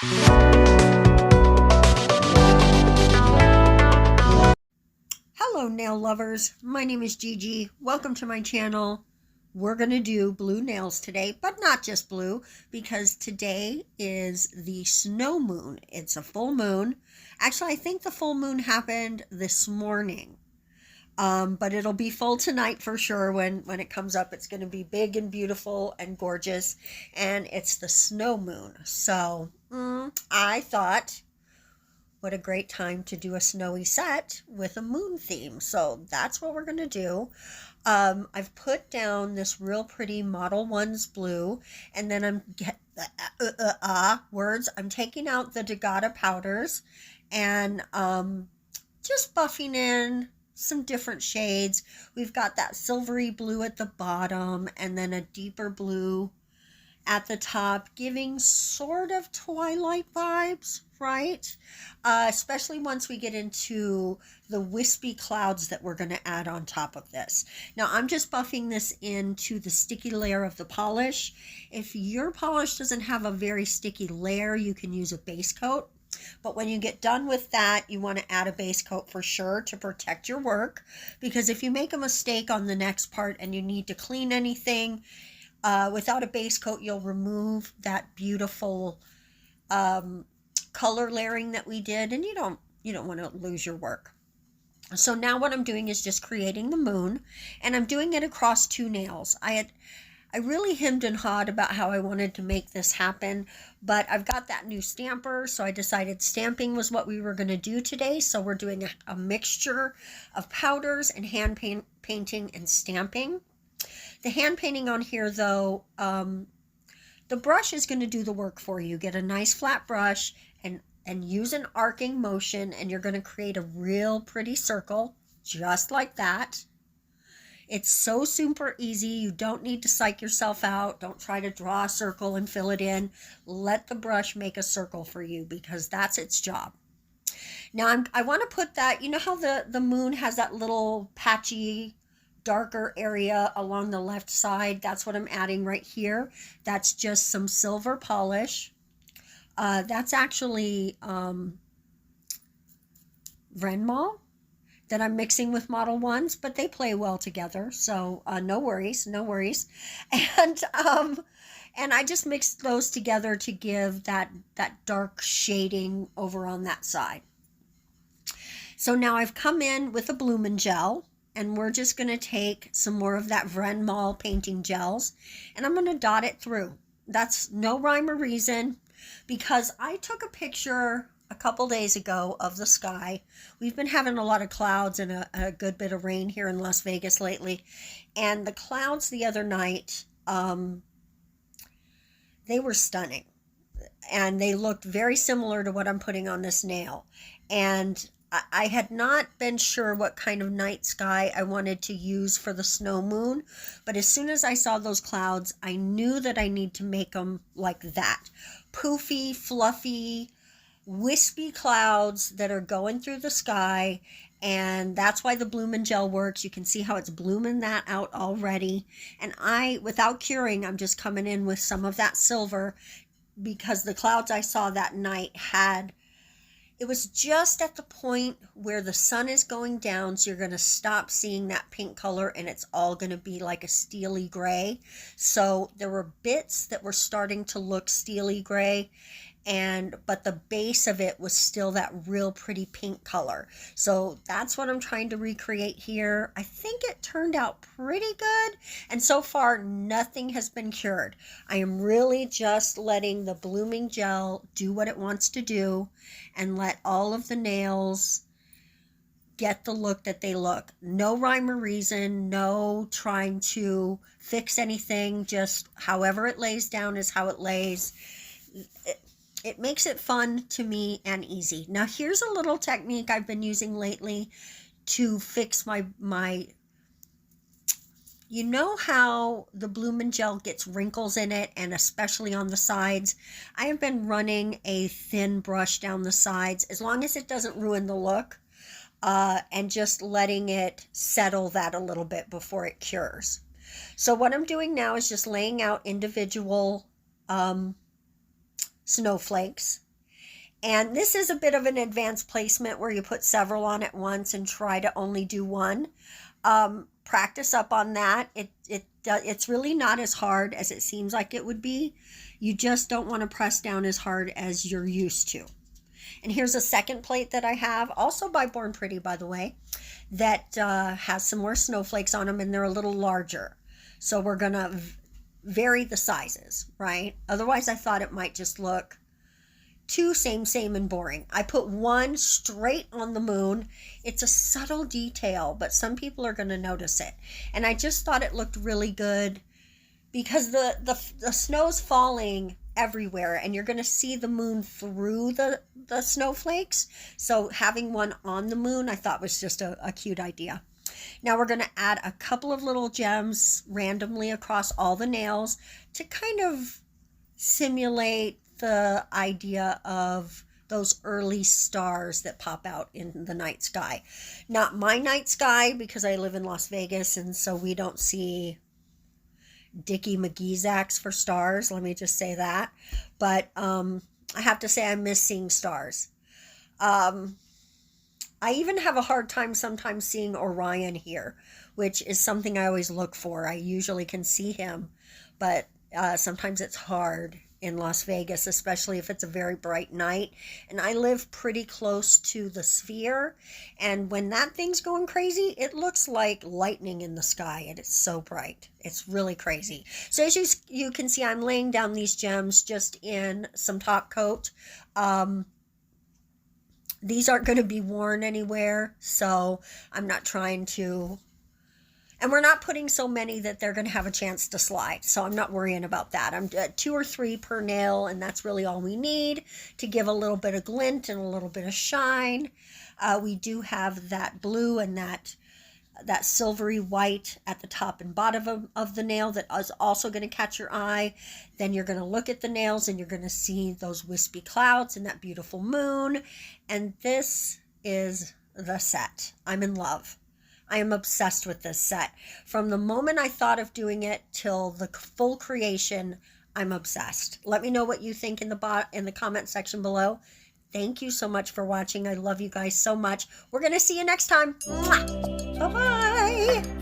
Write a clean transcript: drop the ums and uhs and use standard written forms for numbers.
Hello nail lovers, my name is Gigi. Welcome to my channel. We're going to do blue nails today, but not just blue, because today is the snow moon. It's a full moon. Actually, I think the full moon happened this morning. But it'll be full tonight for sure. When it comes up, it's going to be big and beautiful and gorgeous, and it's the snow moon. So I thought, what a great time to do a snowy set with a moon theme. So that's what we're going to do. I've put down this real pretty Modelones blue, and then I'm I'm taking out the Dageda powders and just buffing in some different shades. We've got that silvery blue at the bottom and then a deeper blue at the top, giving sort of twilight vibes, right? Especially once we get into the wispy clouds that we're going to add on top of this. Now I'm just buffing this into the sticky layer of the polish. If your polish doesn't have a very sticky layer, you can use a base coat. But when you get done with that, you want to add a base coat for sure to protect your work, because if you make a mistake on the next part and you need to clean anything, without a base coat, you'll remove that beautiful color layering that we did, and you don't want to lose your work. So now what I'm doing is just creating the moon, and I'm doing it across two nails. I really hemmed and hawed about how I wanted to make this happen, but I've got that new stamper, so I decided stamping was what we were going to do today. So we're doing a mixture of powders and hand painting and stamping. The hand painting on here, though, the brush is going to do the work for you. Get a nice flat brush and use an arcing motion, and you're going to create a real pretty circle, just like that. It's so super easy. You don't need to psych yourself out. Don't try to draw a circle and fill it in. Let the brush make a circle for you, because that's its job. Now I want to put that, you know how the moon has that little patchy darker area along the left side? That's what I'm adding right here. That's just some silver polish. That's actually Vrenmol that I'm mixing with Modelones, but they play well together, so no worries. And I just mixed those together to give that dark shading over on that side. So now I've come in with a blooming gel, and we're just going to take some more of that Vrenmol painting gels, and I'm going to dot it through. That's no rhyme or reason, because I took a picture a couple days ago of the sky. We've been having a lot of clouds and a good bit of rain here in Las Vegas lately. And the clouds the other night, they were stunning. And they looked very similar to what I'm putting on this nail. And I had not been sure what kind of night sky I wanted to use for the snow moon, but as soon as I saw those clouds, I knew that I need to make them like that. Poofy, fluffy, wispy clouds that are going through the sky, and that's why the bloomin' gel works. You can see how it's blooming that out already. And without curing, I'm just coming in with some of that silver, because the clouds I saw that night it was just at the point where the sun is going down, so you're going to stop seeing that pink color, and it's all going to be like a steely gray. So there were bits that were starting to look steely gray, but the base of it was still that real pretty pink color. So that's what I'm trying to recreate here. I think it turned out pretty good, and so far nothing has been cured. I am really just letting the blooming gel do what it wants to do, and let all of the nails get the look that they look. No rhyme or reason, no trying to fix anything, just however it lays down is how it lays. It makes it fun to me and easy. Now here's a little technique I've been using lately to fix my you know how the bloomin' gel gets wrinkles in it, and especially on the sides? I have been running a thin brush down the sides, as long as it doesn't ruin the look, and just letting it settle that a little bit before it cures. So what I'm doing now is just laying out individual snowflakes And this is a bit of an advanced placement where you put several on at once and try to only do one. Practice up on that. It's really not as hard as it seems like it would be. You just don't want to press down as hard as you're used to. And here's a second plate that I have, also by Born Pretty, by the way, that has some more snowflakes on them, and they're a little larger. So we're going to vary the sizes, right? Otherwise, I thought it might just look too same and boring. I put one straight on the moon. It's a subtle detail, but some people are going to notice it. And I just thought it looked really good because the snow's falling everywhere, and you're going to see the moon through the snowflakes. So having one on the moon I thought was just a cute idea. Now we're going to add a couple of little gems randomly across all the nails to kind of simulate the idea of those early stars that pop out in the night sky. Not my night sky, because I live in Las Vegas, and so we don't see Dickie McGee's axe for stars, let me just say that. But I have to say I miss seeing stars. I even have a hard time sometimes seeing Orion here, which is something I always look for. I usually can see him, but sometimes it's hard in Las Vegas, especially if it's a very bright night. And I live pretty close to the sphere, and when that thing's going crazy, it looks like lightning in the sky, and it's so bright. It's really crazy. So as you can see, I'm laying down these gems just in some top coat. These aren't going to be worn anywhere, so I'm not trying to. And we're not putting so many that they're going to have a chance to slide. So I'm not worrying about that. I'm at 2 or 3 per nail, and that's really all we need to give a little bit of glint and a little bit of shine. We do have that blue and that silvery white at the top and bottom of the nail that is also going to catch your eye. Then you're going to look at the nails and you're going to see those wispy clouds and that beautiful moon. And this is the set. I'm in love. I am obsessed with this set. From the moment I thought of doing it till the full creation, I'm obsessed. Let me know what you think in the comment section below. Thank you so much for watching. I love you guys so much. We're going to see you next time. Bye-bye.